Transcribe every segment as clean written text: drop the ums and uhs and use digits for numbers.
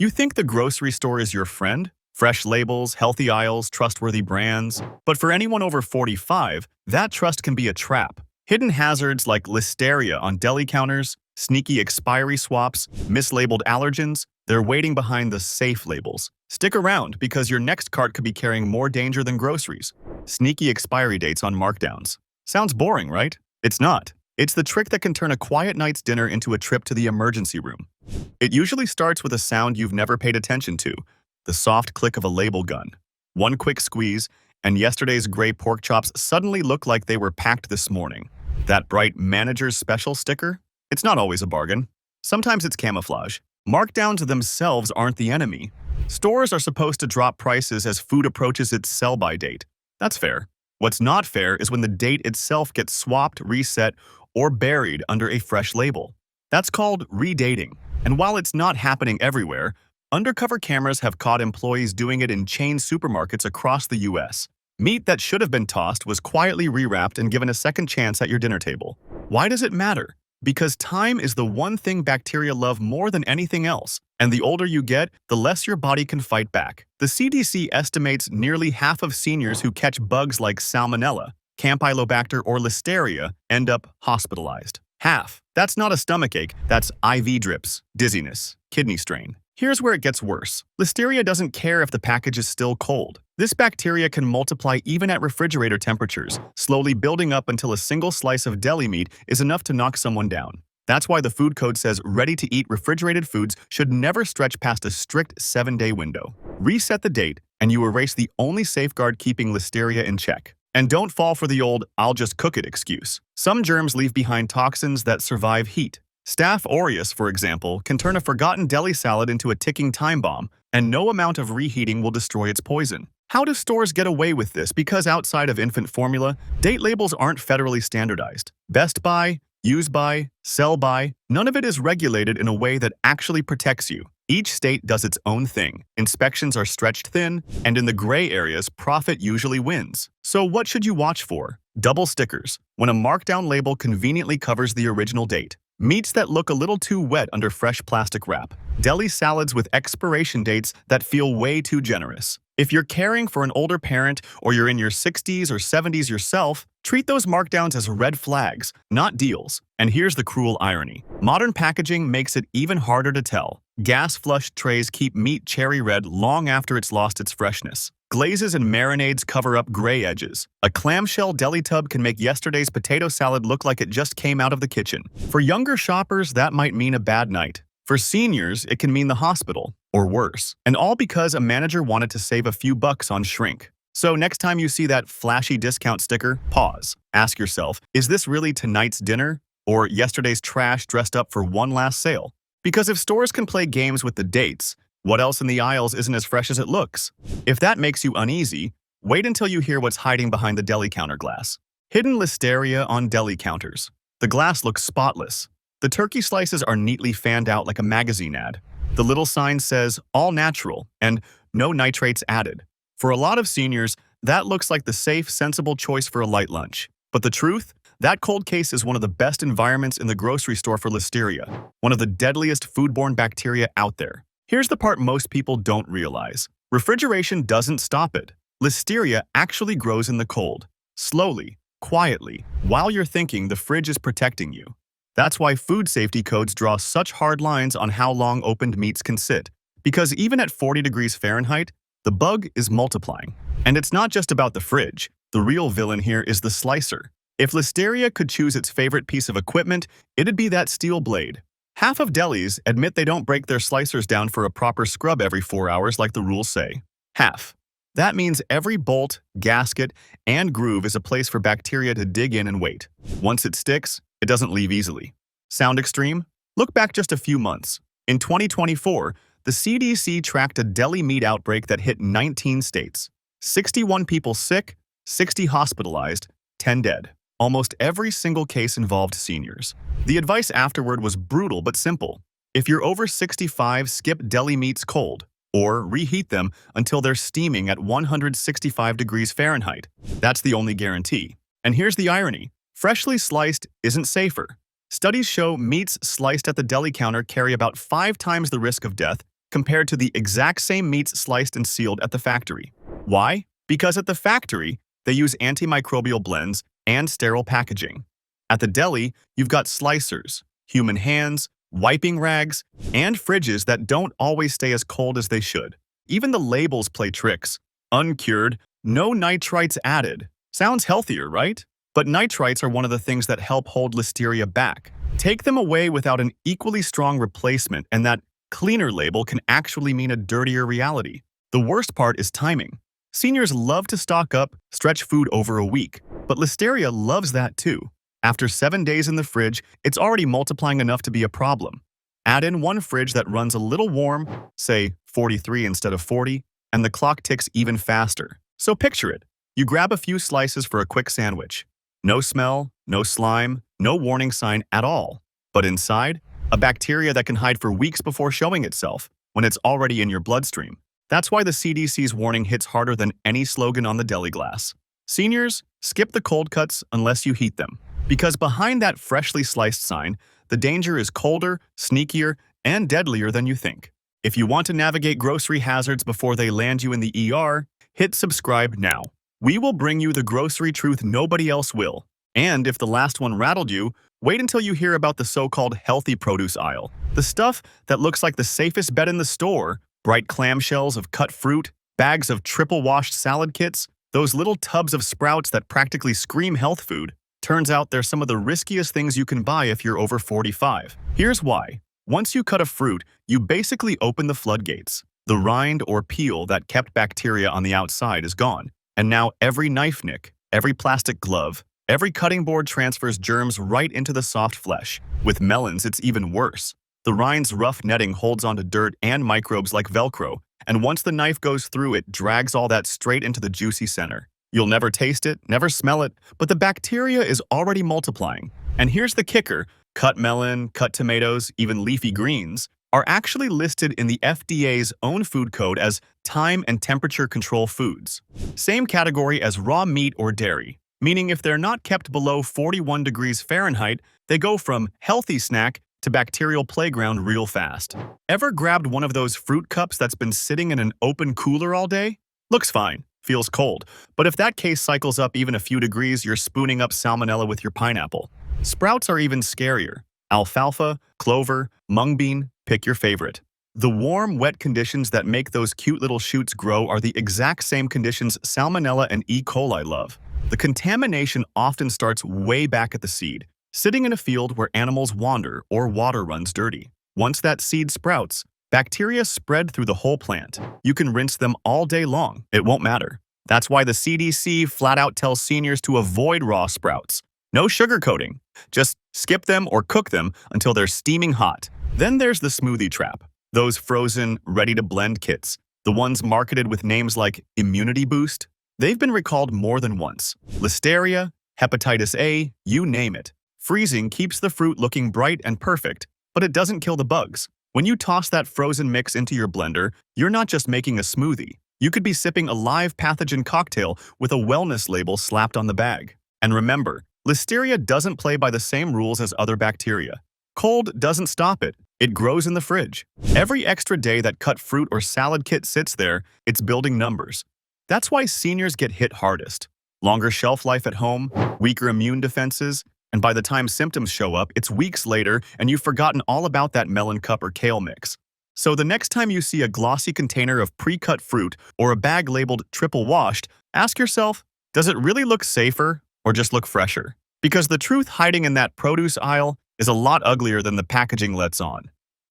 You think the grocery store is your friend? Fresh labels, healthy aisles, trustworthy brands. But for anyone over 45, that trust can be a trap. Hidden hazards like listeria on deli counters, sneaky expiry swaps, mislabeled allergens, they're waiting behind the safe labels. Stick around because your next cart could be carrying more danger than groceries. Sneaky expiry dates on markdowns. Sounds boring, right? It's not. It's the trick that can turn a quiet night's dinner into a trip to the emergency room. It usually starts with a sound you've never paid attention to, the soft click of a label gun. One quick squeeze, and yesterday's gray pork chops suddenly look like they were packed this morning. That bright manager's special sticker? It's not always a bargain. Sometimes it's camouflage. Markdowns themselves aren't the enemy. Stores are supposed to drop prices as food approaches its sell-by date. That's fair. What's not fair is when the date itself gets swapped, reset, or buried under a fresh label. That's called redating. And while it's not happening everywhere, undercover cameras have caught employees doing it in chain supermarkets across the US. Meat that should have been tossed was quietly rewrapped and given a second chance at your dinner table. Why does it matter? Because time is the one thing bacteria love more than anything else, and the older you get, the less your body can fight back. The CDC estimates nearly half of seniors who catch bugs like Salmonella, Campylobacter, or Listeria end up hospitalized. Half. That's not a stomachache, that's IV drips, dizziness, kidney strain. Here's where it gets worse. Listeria doesn't care if the package is still cold. This bacteria can multiply even at refrigerator temperatures, slowly building up until a single slice of deli meat is enough to knock someone down. That's why the food code says ready-to-eat refrigerated foods should never stretch past a strict 7-day window. Reset the date, and you erase the only safeguard keeping Listeria in check. And don't fall for the old "I'll just cook it" excuse. Some germs leave behind toxins that survive heat. Staph aureus, for example, can turn a forgotten deli salad into a ticking time bomb, and no amount of reheating will destroy its poison. How do stores get away with this? Because outside of infant formula, date labels aren't federally standardized. Best by, use by, sell by, none of it is regulated in a way that actually protects you. Each state does its own thing. Inspections are stretched thin, and in the gray areas, profit usually wins. So what should you watch for? Double stickers, when a markdown label conveniently covers the original date. Meats that look a little too wet under fresh plastic wrap. Deli salads with expiration dates that feel way too generous. If you're caring for an older parent or you're in your 60s or 70s yourself, treat those markdowns as red flags, not deals. And here's the cruel irony. Modern packaging makes it even harder to tell. Gas-flushed trays keep meat cherry red long after it's lost its freshness. Glazes and marinades cover up gray edges. A clamshell deli tub can make yesterday's potato salad look like it just came out of the kitchen. For younger shoppers, that might mean a bad night. For seniors, it can mean the hospital, or worse. And all because a manager wanted to save a few bucks on shrink. So next time you see that flashy discount sticker, pause. Ask yourself, is this really tonight's dinner? Or yesterday's trash dressed up for one last sale? Because if stores can play games with the dates, what else in the aisles isn't as fresh as it looks? If that makes you uneasy, wait until you hear what's hiding behind the deli counter glass. Hidden listeria on deli counters. The glass looks spotless. The turkey slices are neatly fanned out like a magazine ad. The little sign says, "all natural," and "no nitrates added." For a lot of seniors, that looks like the safe, sensible choice for a light lunch. But the truth? That cold case is one of the best environments in the grocery store for listeria, one of the deadliest foodborne bacteria out there. Here's the part most people don't realize. Refrigeration doesn't stop it. Listeria actually grows in the cold, slowly, quietly, while you're thinking the fridge is protecting you. That's why food safety codes draw such hard lines on how long opened meats can sit, because even at 40 degrees Fahrenheit, the bug is multiplying. And it's not just about the fridge. The real villain here is the slicer. If listeria could choose its favorite piece of equipment, it'd be that steel blade. Half of delis admit they don't break their slicers down for a proper scrub every 4 hours like the rules say. Half. That means every bolt, gasket, and groove is a place for bacteria to dig in and wait. Once it sticks, it doesn't leave easily. Sound extreme? Look back just a few months. In 2024, the CDC tracked a deli meat outbreak that hit 19 states. 61 people sick, 60 hospitalized, 10 dead. Almost every single case involved seniors. The advice afterward was brutal but simple. If you're over 65, skip deli meats cold, or reheat them until they're steaming at 165 degrees Fahrenheit. That's the only guarantee. And here's the irony. Freshly sliced isn't safer. Studies show meats sliced at the deli counter carry about 5 times the risk of death compared to the exact same meats sliced and sealed at the factory. Why? Because at the factory, they use antimicrobial blends and sterile packaging. At the deli, you've got slicers, human hands, wiping rags, and fridges that don't always stay as cold as they should. Even the labels play tricks. Uncured, no nitrites added. Sounds healthier, right? But nitrites are one of the things that help hold listeria back. Take them away without an equally strong replacement, and that cleaner label can actually mean a dirtier reality. The worst part is timing. Seniors love to stock up, stretch food over a week, but listeria loves that too. After 7 days in the fridge, it's already multiplying enough to be a problem. Add in one fridge that runs a little warm, say 43 instead of 40, and the clock ticks even faster. So picture it. You grab a few slices for a quick sandwich. No smell, no slime, no warning sign at all. But inside, a bacteria that can hide for weeks before showing itself, when it's already in your bloodstream. That's why the CDC's warning hits harder than any slogan on the deli glass. Seniors, skip the cold cuts unless you heat them. Because behind that freshly sliced sign, the danger is colder, sneakier, and deadlier than you think. If you want to navigate grocery hazards before they land you in the ER, hit subscribe now. We will bring you the grocery truth nobody else will. And if the last one rattled you, wait until you hear about the so-called healthy produce aisle. The stuff that looks like the safest bet in the store, bright clamshells of cut fruit, bags of triple-washed salad kits, those little tubs of sprouts that practically scream health food. Turns out they're some of the riskiest things you can buy if you're over 45. Here's why. Once you cut a fruit, you basically open the floodgates. The rind or peel that kept bacteria on the outside is gone. And now every knife nick, every plastic glove, every cutting board transfers germs right into the soft flesh. With melons, it's even worse. The rind's rough netting holds onto dirt and microbes like Velcro, and once the knife goes through it, drags all that straight into the juicy center. You'll never taste it, never smell it, but the bacteria is already multiplying. And here's the kicker. Cut melon, cut tomatoes, even leafy greens are actually listed in the FDA's own food code as time and temperature control foods. Same category as raw meat or dairy, meaning if they're not kept below 41 degrees Fahrenheit, they go from healthy snack to bacterial playground real fast. Ever grabbed one of those fruit cups that's been sitting in an open cooler all day? Looks fine. Feels cold. But if that case cycles up even a few degrees, you're spooning up salmonella with your pineapple. Sprouts are even scarier. Alfalfa, clover, mung bean, pick your favorite. The warm, wet conditions that make those cute little shoots grow are the exact same conditions salmonella and E. coli love. The contamination often starts way back at the seed, sitting in a field where animals wander or water runs dirty. Once that seed sprouts, bacteria spread through the whole plant. You can rinse them all day long. It won't matter. That's why the CDC flat out tells seniors to avoid raw sprouts. No sugarcoating. Just skip them or cook them until they're steaming hot. Then there's the smoothie trap. Those frozen, ready-to-blend kits. The ones marketed with names like Immunity Boost. They've been recalled more than once. Listeria, hepatitis A, you name it. Freezing keeps the fruit looking bright and perfect, but it doesn't kill the bugs. When you toss that frozen mix into your blender, you're not just making a smoothie. You could be sipping a live pathogen cocktail with a wellness label slapped on the bag. And remember, listeria doesn't play by the same rules as other bacteria. Cold doesn't stop it. It grows in the fridge. Every extra day that cut fruit or salad kit sits there, it's building numbers. That's why seniors get hit hardest. Longer shelf life at home, weaker immune defenses, and by the time symptoms show up, it's weeks later and you've forgotten all about that melon cup or kale mix. So the next time you see a glossy container of pre-cut fruit or a bag labeled triple washed, ask yourself, does it really look safer or just look fresher? Because the truth hiding in that produce aisle is a lot uglier than the packaging lets on.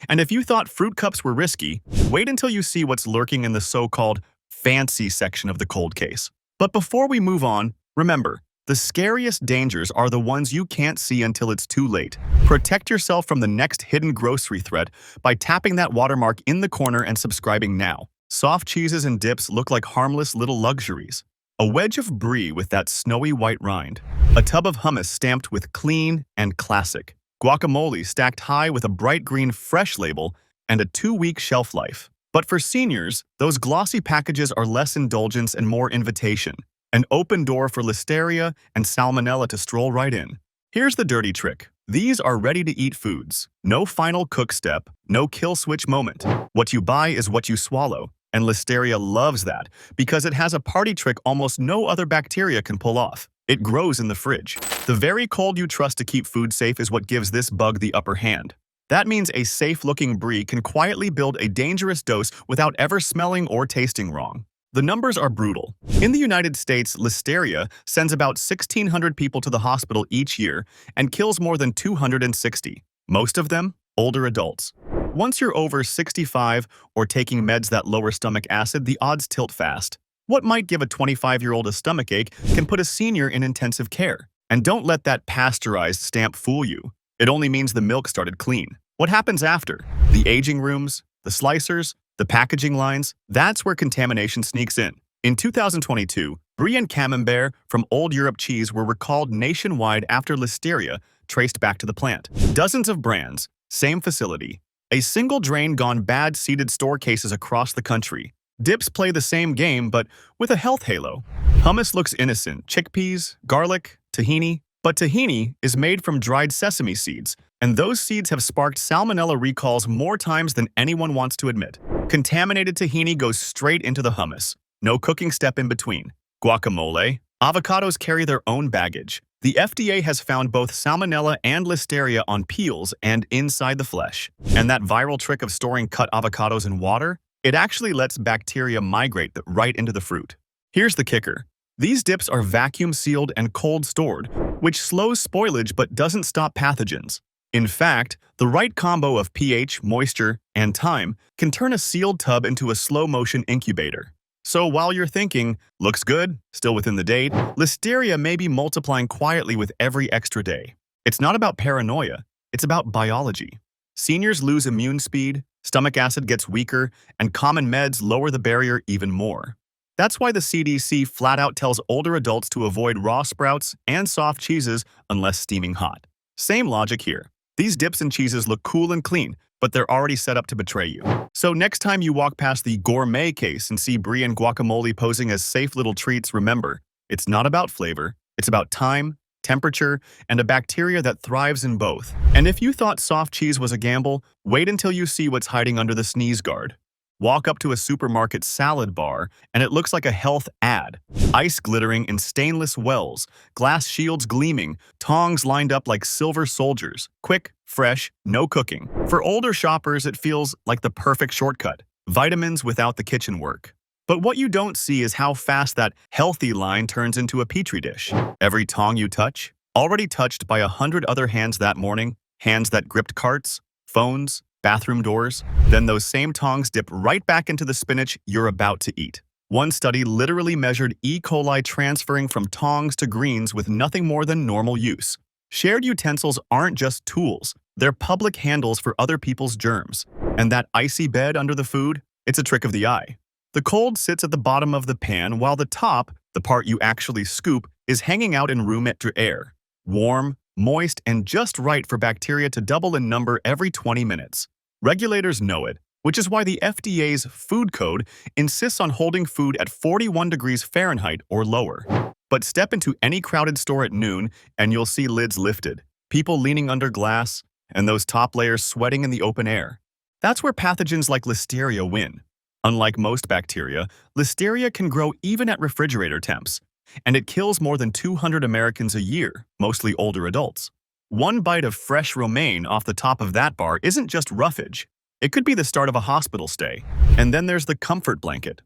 And if you thought fruit cups were risky, wait until you see what's lurking in the so-called fancy section of the cold case. But before we move on, remember, the scariest dangers are the ones you can't see until it's too late. Protect yourself from the next hidden grocery threat by tapping that watermark in the corner and subscribing now. Soft cheeses and dips look like harmless little luxuries. A wedge of brie with that snowy white rind. A tub of hummus stamped with clean and classic. Guacamole stacked high with a bright green fresh label and a 2-week shelf life. But for seniors, those glossy packages are less indulgence and more invitation. An open door for listeria and salmonella to stroll right in. Here's the dirty trick. These are ready-to-eat foods. No final cook step, no kill switch moment. What you buy is what you swallow, and listeria loves that because it has a party trick almost no other bacteria can pull off. It grows in the fridge. The very cold you trust to keep food safe is what gives this bug the upper hand. That means a safe-looking brie can quietly build a dangerous dose without ever smelling or tasting wrong. The numbers are brutal. In the United States, listeria sends about 1,600 people to the hospital each year and kills more than 260, most of them older adults. Once you're over 65 or taking meds that lower stomach acid, the odds tilt fast. What might give a 25-year-old a stomachache can put a senior in intensive care. And don't let that pasteurized stamp fool you. It only means the milk started clean. What happens after? The aging rooms, the slicers, the packaging lines, that's where contamination sneaks in. In 2022, brie and camembert from Old Europe cheese were recalled nationwide after listeria traced back to the plant. Dozens of brands, same facility. A single drain gone bad seeded store cases across the country. Dips play the same game, but with a health halo. Hummus looks innocent, chickpeas, garlic, tahini. But tahini is made from dried sesame seeds, and those seeds have sparked salmonella recalls more times than anyone wants to admit. Contaminated tahini goes straight into the hummus. No cooking step in between. Guacamole. Avocados carry their own baggage. The FDA has found both salmonella and listeria on peels and inside the flesh. And that viral trick of storing cut avocados in water? It actually lets bacteria migrate right into the fruit. Here's the kicker. These dips are vacuum-sealed and cold-stored, which slows spoilage but doesn't stop pathogens. In fact, the right combo of pH, moisture, and time can turn a sealed tub into a slow-motion incubator. So while you're thinking, looks good, still within the date, listeria may be multiplying quietly with every extra day. It's not about paranoia, it's about biology. Seniors lose immune speed, stomach acid gets weaker, and common meds lower the barrier even more. That's why the CDC flat out tells older adults to avoid raw sprouts and soft cheeses unless steaming hot. Same logic here. These dips and cheeses look cool and clean, but they're already set up to betray you. So next time you walk past the gourmet case and see brie and guacamole posing as safe little treats, remember, it's not about flavor, it's about time, temperature, and a bacteria that thrives in both. And if you thought soft cheese was a gamble, wait until you see what's hiding under the sneeze guard. Walk up to a supermarket salad bar, and it looks like a health ad. Ice glittering in stainless wells, glass shields gleaming, tongs lined up like silver soldiers. Quick, fresh, no cooking. For older shoppers, it feels like the perfect shortcut. Vitamins without the kitchen work. But what you don't see is how fast that healthy line turns into a petri dish. Every tong you touch, already touched by 100 other hands that morning, hands that gripped carts, phones, bathroom doors, then those same tongs dip right back into the spinach you're about to eat. One study literally measured E. coli transferring from tongs to greens with nothing more than normal use. Shared utensils aren't just tools, they're public handles for other people's germs. And that icy bed under the food, it's a trick of the eye. The cold sits at the bottom of the pan while the top, the part you actually scoop, is hanging out in room air. Warm, moist, and just right for bacteria to double in number every 20 minutes. Regulators know it, which is why the FDA's food code insists on holding food at 41 degrees Fahrenheit or lower. But step into any crowded store at noon and you'll see lids lifted, people leaning under glass, and those top layers sweating in the open air. That's where pathogens like listeria win. Unlike most bacteria, listeria can grow even at refrigerator temps, and it kills more than 200 Americans a year, mostly older adults. One bite of fresh romaine off the top of that bar isn't just roughage. It could be the start of a hospital stay. And then there's the comfort blanket.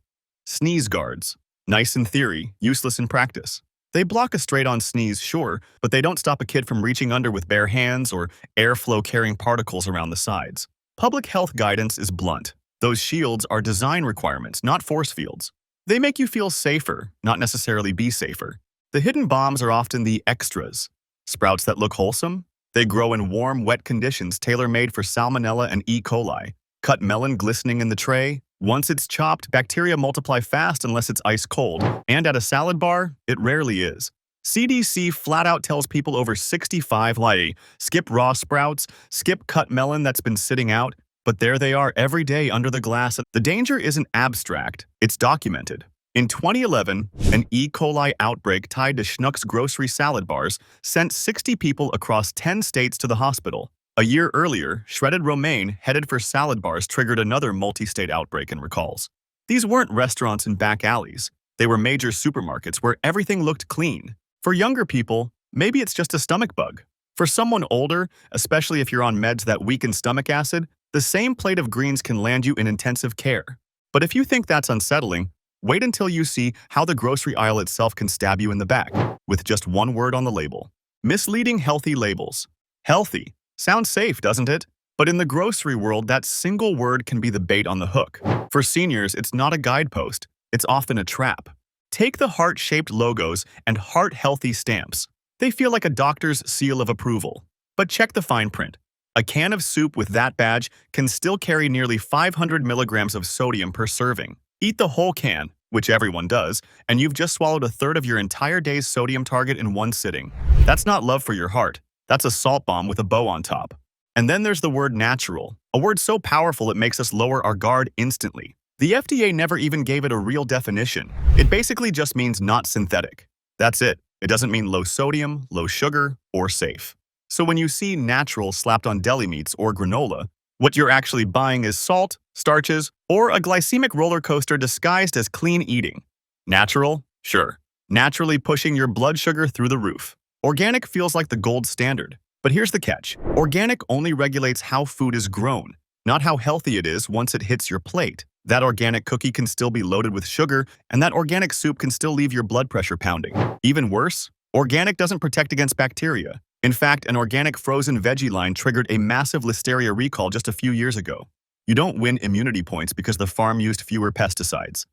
Sneeze guards. Nice in theory, useless in practice. They block a straight-on sneeze, sure, but they don't stop a kid from reaching under with bare hands or airflow carrying particles around the sides. Public health guidance is blunt. Those shields are design requirements, not force fields. They make you feel safer, not necessarily be safer. The hidden bombs are often the extras. Sprouts that look wholesome? They grow in warm, wet conditions tailor-made for salmonella and E. coli. Cut melon glistening in the tray? Once it's chopped, bacteria multiply fast unless it's ice cold. And at a salad bar, it rarely is. CDC flat out tells people over 65, like, skip raw sprouts, skip cut melon that's been sitting out, but there they are every day under the glass. The danger isn't abstract, it's documented. In 2011, an E. coli outbreak tied to Schnucks grocery salad bars sent 60 people across 10 states to the hospital. A year earlier, shredded romaine headed for salad bars triggered another multi-state outbreak in recalls. These weren't restaurants in back alleys. They were major supermarkets where everything looked clean. For younger people, maybe it's just a stomach bug. For someone older, especially if you're on meds that weaken stomach acid, the same plate of greens can land you in intensive care. But if you think that's unsettling, wait until you see how the grocery aisle itself can stab you in the back, with just one word on the label. Misleading healthy labels. Healthy. Sounds safe, doesn't it? But in the grocery world, that single word can be the bait on the hook. For seniors, it's not a guidepost. It's often a trap. Take the heart-shaped logos and heart-healthy stamps. They feel like a doctor's seal of approval. But check the fine print. A can of soup with that badge can still carry nearly 500 milligrams of sodium per serving. Eat the whole can, which everyone does, and you've just swallowed a third of your entire day's sodium target in one sitting. That's not love for your heart. That's a salt bomb with a bow on top. And then there's the word natural, a word so powerful it makes us lower our guard instantly. The FDA never even gave it a real definition. It basically just means not synthetic. That's it. It doesn't mean low sodium, low sugar, or safe. So when you see natural slapped on deli meats or granola, what you're actually buying is salt, starches, or a glycemic roller coaster disguised as clean eating. Natural? Sure. Naturally pushing your blood sugar through the roof. Organic feels like the gold standard. But here's the catch. Organic only regulates how food is grown, not how healthy it is once it hits your plate. That organic cookie can still be loaded with sugar, and that organic soup can still leave your blood pressure pounding. Even worse, organic doesn't protect against bacteria. In fact, an organic frozen veggie line triggered a massive listeria recall just a few years ago. You don't win immunity points because the farm used fewer pesticides.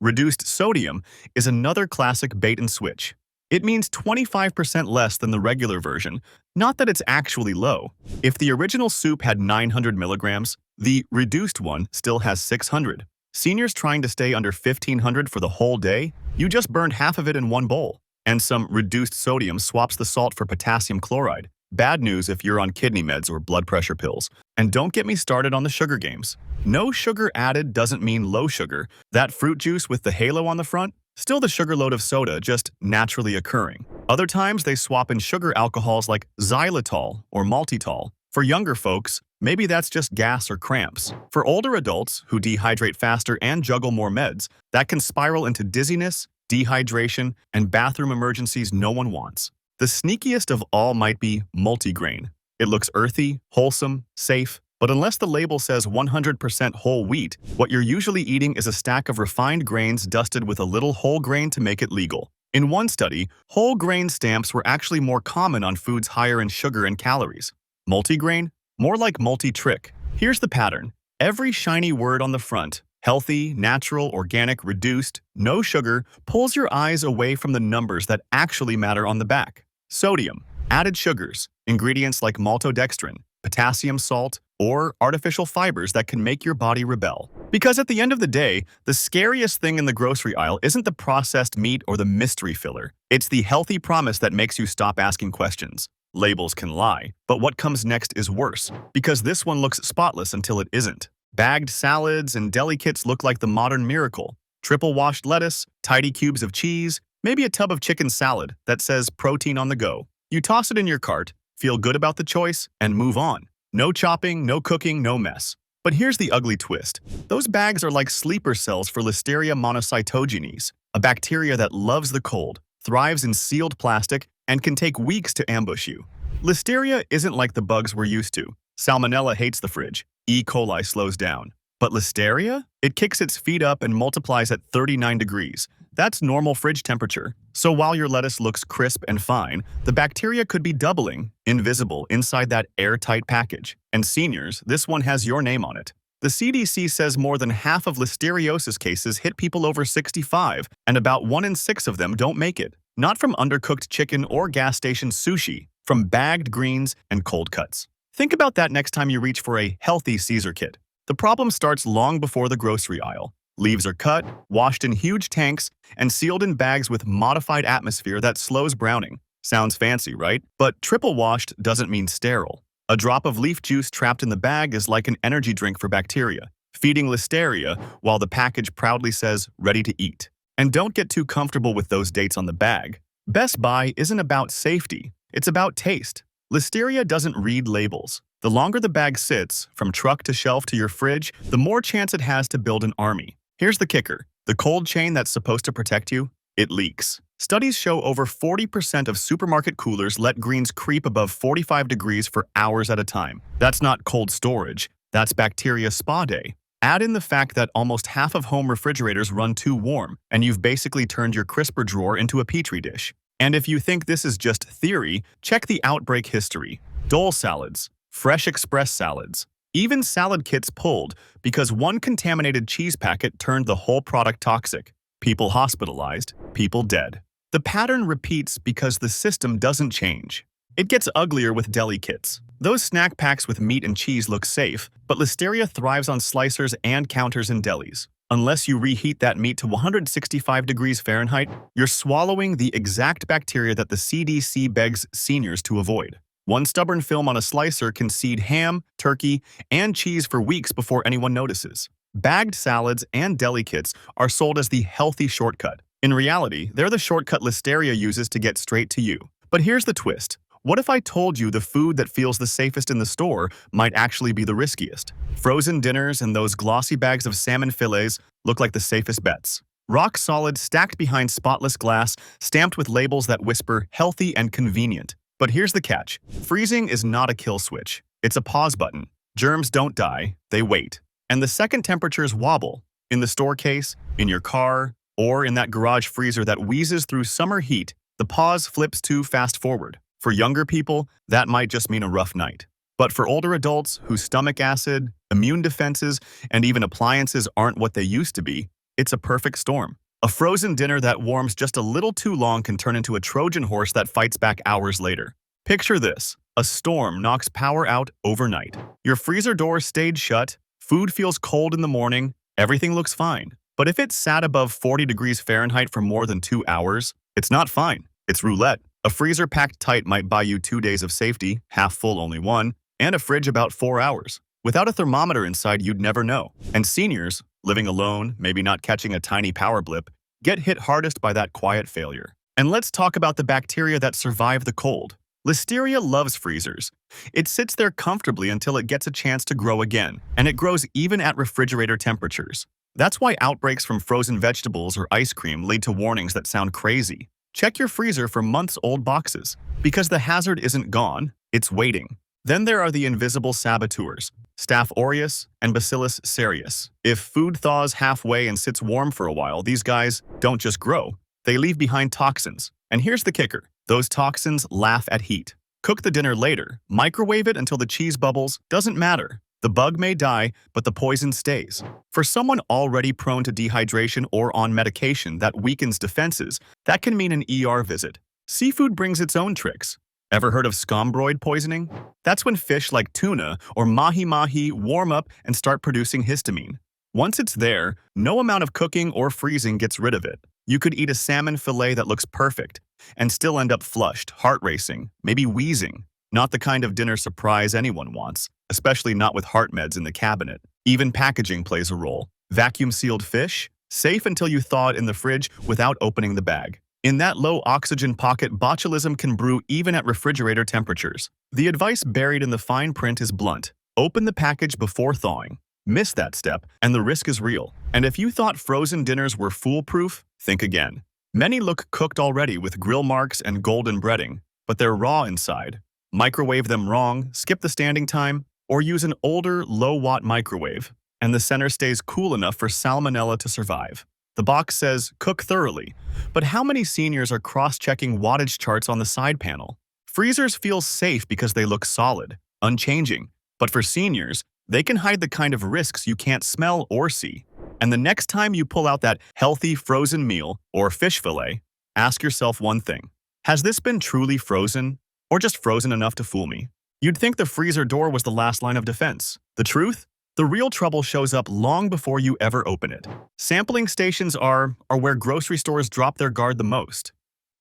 Reduced sodium is another classic bait and switch. It means 25% less than the regular version, not that it's actually low. If the original soup had 900 milligrams, the reduced one still has 600. Seniors trying to stay under 1,500 for the whole day? You just burned half of it in one bowl. And some reduced sodium swaps the salt for potassium chloride. Bad news if you're on kidney meds or blood pressure pills. And don't get me started on the sugar games. No sugar added doesn't mean low sugar. That fruit juice with the halo on the front? Still the sugar load of soda, just naturally occurring. Other times they swap in sugar alcohols like xylitol or maltitol. For younger folks, maybe that's just gas or cramps. For older adults who dehydrate faster and juggle more meds, that can spiral into dizziness, dehydration, and bathroom emergencies no one wants. The sneakiest of all might be multigrain. It looks earthy, wholesome, safe, but unless the label says 100% whole wheat, what you're usually eating is a stack of refined grains dusted with a little whole grain to make it legal. In one study, whole grain stamps were actually more common on foods higher in sugar and calories. Multigrain? More like multi-trick. Here's the pattern. Every shiny word on the front, healthy, natural, organic, reduced, no sugar, pulls your eyes away from the numbers that actually matter on the back. Sodium, added sugars, ingredients like maltodextrin, potassium salt, or artificial fibers that can make your body rebel. Because at the end of the day, the scariest thing in the grocery aisle isn't the processed meat or the mystery filler. It's the healthy promise that makes you stop asking questions. Labels can lie, but what comes next is worse, because this one looks spotless until it isn't. Bagged salads and deli kits look like the modern miracle. Triple-washed lettuce, tidy cubes of cheese, maybe a tub of chicken salad that says protein on the go. You toss it in your cart, feel good about the choice, and move on. No chopping, no cooking, no mess. But here's the ugly twist. Those bags are like sleeper cells for Listeria monocytogenes, a bacteria that loves the cold, thrives in sealed plastic, and can take weeks to ambush you. Listeria isn't like the bugs we're used to. Salmonella hates the fridge. E. coli slows down. But listeria? It kicks its feet up and multiplies at 39 degrees. That's normal fridge temperature. So while your lettuce looks crisp and fine, the bacteria could be doubling, invisible, inside that airtight package. And seniors, this one has your name on it. The CDC says more than half of listeriosis cases hit people over 65, and about 1 in 6 of them don't make it. Not from undercooked chicken or gas station sushi, from bagged greens and cold cuts. Think about that next time you reach for a healthy Caesar kit. The problem starts long before the grocery aisle. Leaves are cut, washed in huge tanks, and sealed in bags with modified atmosphere that slows browning. Sounds fancy, right? But triple washed doesn't mean sterile. A drop of leaf juice trapped in the bag is like an energy drink for bacteria, feeding listeria while the package proudly says ready to eat. And don't get too comfortable with those dates on the bag. Best Buy isn't about safety, it's about taste. Listeria doesn't read labels. The longer the bag sits, from truck to shelf to your fridge, the more chance it has to build an army. Here's the kicker. The cold chain that's supposed to protect you, it leaks. Studies show over 40% of supermarket coolers let greens creep above 45 degrees for hours at a time. That's not cold storage, that's bacteria spa day. Add in the fact that almost half of home refrigerators run too warm, and you've basically turned your crisper drawer into a petri dish. And if you think this is just theory, check the outbreak history. Dole salads, fresh express salads, even salad kits pulled because one contaminated cheese packet turned the whole product toxic. People hospitalized, people dead. The pattern repeats because the system doesn't change. It gets uglier with deli kits. Those snack packs with meat and cheese look safe, but listeria thrives on slicers and counters in delis. Unless you reheat that meat to 165 degrees Fahrenheit, you're swallowing the exact bacteria that the CDC begs seniors to avoid. One stubborn film on a slicer can seed ham, turkey, and cheese for weeks before anyone notices. Bagged salads and deli kits are sold as the healthy shortcut. In reality, they're the shortcut listeria uses to get straight to you. But here's the twist. What if I told you the food that feels the safest in the store might actually be the riskiest? Frozen dinners and those glossy bags of salmon fillets look like the safest bets. Rock solid, stacked behind spotless glass, stamped with labels that whisper healthy and convenient. But here's the catch. Freezing is not a kill switch. It's a pause button. Germs don't die, they wait. And the second temperatures wobble, in the store case, in your car, or in that garage freezer that wheezes through summer heat, the pause flips to fast forward. For younger people, that might just mean a rough night. But for older adults whose stomach acid, immune defenses, and even appliances aren't what they used to be, it's a perfect storm. A frozen dinner that warms just a little too long can turn into a Trojan horse that fights back hours later. Picture this. A storm knocks power out overnight. Your freezer door stayed shut, food feels cold in the morning, everything looks fine. But if it sat above 40 degrees Fahrenheit for more than 2 hours, it's not fine. It's roulette. A freezer packed tight might buy you 2 days of safety, half full only one, and a fridge about 4 hours. Without a thermometer inside, you'd never know. And seniors, living alone, maybe not catching a tiny power blip, get hit hardest by that quiet failure. And let's talk about the bacteria that survive the cold. Listeria loves freezers. It sits there comfortably until it gets a chance to grow again, and it grows even at refrigerator temperatures. That's why outbreaks from frozen vegetables or ice cream lead to warnings that sound crazy. Check your freezer for months-old boxes, because the hazard isn't gone, it's waiting. Then there are the invisible saboteurs, Staph aureus and Bacillus cereus. If food thaws halfway and sits warm for a while, these guys don't just grow, they leave behind toxins. And here's the kicker. Those toxins laugh at heat. Cook the dinner later, microwave it until the cheese bubbles, doesn't matter. The bug may die, but the poison stays. For someone already prone to dehydration or on medication that weakens defenses, that can mean an ER visit. Seafood brings its own tricks. Ever heard of scombroid poisoning? That's when fish like tuna or mahi-mahi warm up and start producing histamine. Once it's there, no amount of cooking or freezing gets rid of it. You could eat a salmon fillet that looks perfect and still end up flushed, heart racing, maybe wheezing. Not the kind of dinner surprise anyone wants, especially not with heart meds in the cabinet. Even packaging plays a role. Vacuum-sealed fish? Safe until you thaw it in the fridge without opening the bag. In that low-oxygen pocket, botulism can brew even at refrigerator temperatures. The advice buried in the fine print is blunt. Open the package before thawing. Miss that step, and the risk is real. And if you thought frozen dinners were foolproof, think again. Many look cooked already with grill marks and golden breading, but they're raw inside. Microwave them wrong, skip the standing time, or use an older, low-watt microwave, and the center stays cool enough for salmonella to survive. The box says, cook thoroughly, but how many seniors are cross-checking wattage charts on the side panel? Freezers feel safe because they look solid, unchanging, but for seniors, they can hide the kind of risks you can't smell or see. And the next time you pull out that healthy frozen meal or fish fillet, ask yourself one thing. Has this been truly frozen, or just frozen enough to fool me? You'd think the freezer door was the last line of defense. The truth? The real trouble shows up long before you ever open it. Sampling stations are where grocery stores drop their guard the most.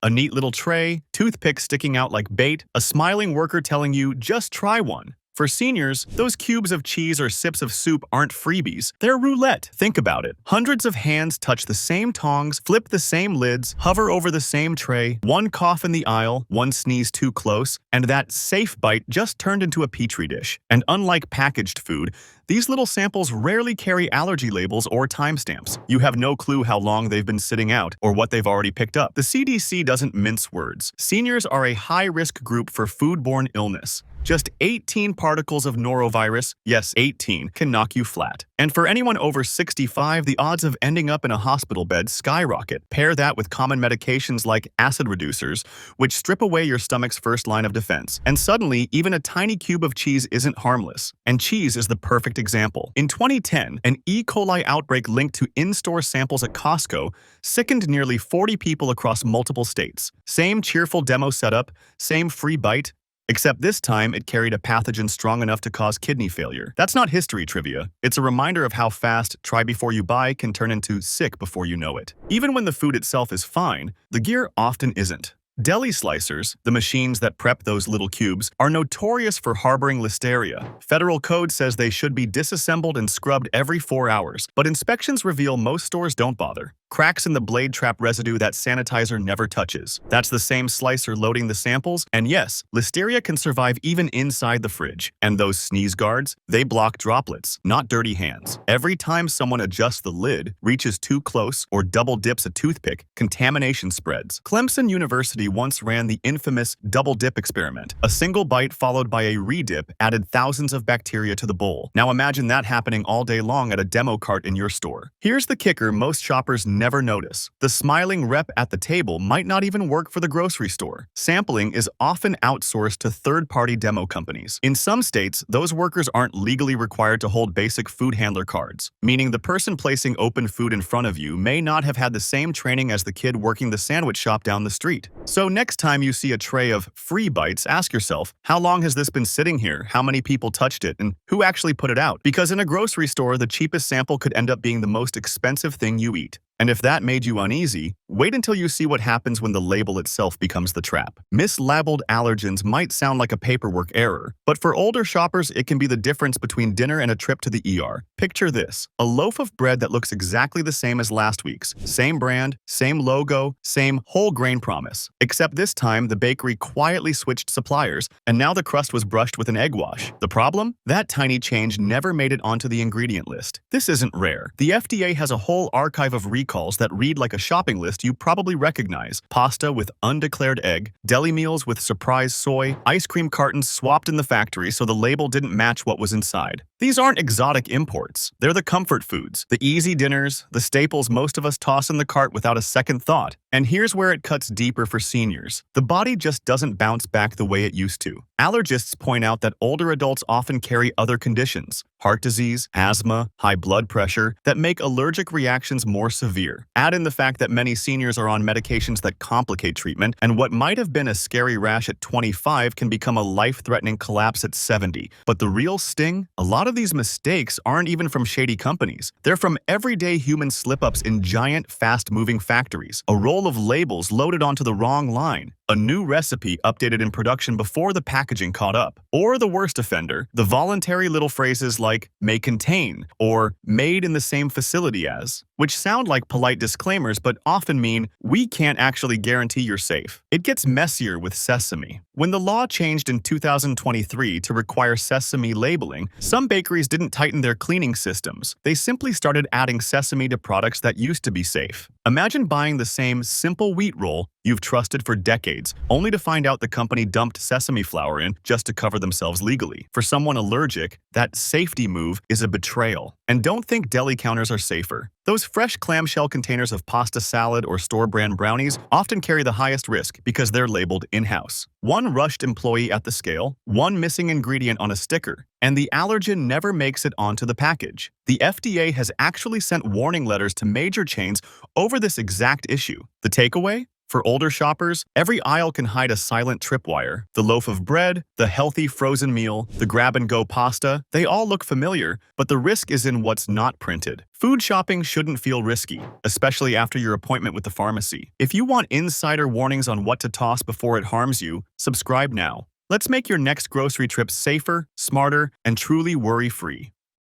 A neat little tray, toothpicks sticking out like bait, a smiling worker telling you, just try one. For seniors, those cubes of cheese or sips of soup aren't freebies. They're roulette. Think about it. Hundreds of hands touch the same tongs, flip the same lids, hover over the same tray, one cough in the aisle, one sneeze too close, and that safe bite just turned into a petri dish. And unlike packaged food, these little samples rarely carry allergy labels or timestamps. You have no clue how long they've been sitting out or what they've already picked up. The CDC doesn't mince words. Seniors are a high-risk group for foodborne illness. Just 18 particles of norovirus, yes, 18, can knock you flat. And for anyone over 65, the odds of ending up in a hospital bed skyrocket. Pair that with common medications like acid reducers, which strip away your stomach's first line of defense. And suddenly, even a tiny cube of cheese isn't harmless. And cheese is the perfect example. In 2010, an E. coli outbreak linked to in-store samples at Costco sickened nearly 40 people across multiple states. Same cheerful demo setup, same free bite, except this time it carried a pathogen strong enough to cause kidney failure. That's not history trivia. It's a reminder of how fast try before you buy can turn into sick before you know it. Even when the food itself is fine, the gear often isn't. Deli slicers, the machines that prep those little cubes, are notorious for harboring listeria. Federal code says they should be disassembled and scrubbed every 4 hours, but inspections reveal most stores don't bother. Cracks in the blade trap residue that sanitizer never touches. That's the same slicer loading the samples, and yes, listeria can survive even inside the fridge. And those sneeze guards, they block droplets, not dirty hands. Every time someone adjusts the lid, reaches too close, or double dips a toothpick, contamination spreads. Clemson University once ran the infamous double dip experiment. A single bite followed by a re-dip added thousands of bacteria to the bowl. Now imagine that happening all day long at a demo cart in your store. Here's the kicker most shoppers never notice. The smiling rep at the table might not even work for the grocery store. Sampling is often outsourced to third-party demo companies. In some states, those workers aren't legally required to hold basic food handler cards, meaning the person placing open food in front of you may not have had the same training as the kid working the sandwich shop down the street. So next time you see a tray of free bites, ask yourself, how long has this been sitting here? How many people touched it? And who actually put it out? Because in a grocery store, the cheapest sample could end up being the most expensive thing you eat. And if that made you uneasy, wait until you see what happens when the label itself becomes the trap. Mislabeled allergens might sound like a paperwork error, but for older shoppers, it can be the difference between dinner and a trip to the ER. Picture this: a loaf of bread that looks exactly the same as last week's. Same brand, same logo, same whole grain promise. Except this time, the bakery quietly switched suppliers, and now the crust was brushed with an egg wash. The problem? That tiny change never made it onto the ingredient list. This isn't rare. The FDA has a whole archive of recalls that read like a shopping list you probably recognize: pasta with undeclared egg, deli meals with surprise soy, ice cream cartons swapped in the factory so the label didn't match what was inside. These aren't exotic imports. They're the comfort foods, the easy dinners, the staples most of us toss in the cart without a second thought. And here's where it cuts deeper for seniors. The body just doesn't bounce back the way it used to. Allergists point out that older adults often carry other conditions, heart disease, asthma, high blood pressure, that make allergic reactions more severe. Add in the fact that many seniors are on medications that complicate treatment, and what might have been a scary rash at 25 can become a life-threatening collapse at 70. But the real sting? A lot of these mistakes aren't even from shady companies. They're from everyday human slip-ups in giant, fast-moving factories. A roll of labels loaded onto the wrong line. A new recipe updated in production before the packaging caught up. Or the worst offender, the voluntary little phrases like "may contain" or "made in the same facility as," which sound like polite disclaimers but often mean we can't actually guarantee you're safe. It gets messier with sesame. When the law changed in 2023 to require sesame labeling, some bakeries didn't tighten their cleaning systems. They simply started adding sesame to products that used to be safe. Imagine buying the same simple wheat roll you've trusted for decades, only to find out the company dumped sesame flour in just to cover themselves legally. For someone allergic, that safety move is a betrayal. And don't think deli counters are safer. Those fresh clamshell containers of pasta salad or store-brand brownies often carry the highest risk because they're labeled in-house. One rushed employee at the scale, one missing ingredient on a sticker, and the allergen never makes it onto the package. The FDA has actually sent warning letters to major chains over this exact issue. The takeaway? For older shoppers, every aisle can hide a silent tripwire. The loaf of bread, the healthy frozen meal, the grab-and-go pasta, they all look familiar, but the risk is in what's not printed. Food shopping shouldn't feel risky, especially after your appointment with the pharmacy. If you want insider warnings on what to toss before it harms you, subscribe now. Let's make your next grocery trip safer, smarter, and truly worry-free.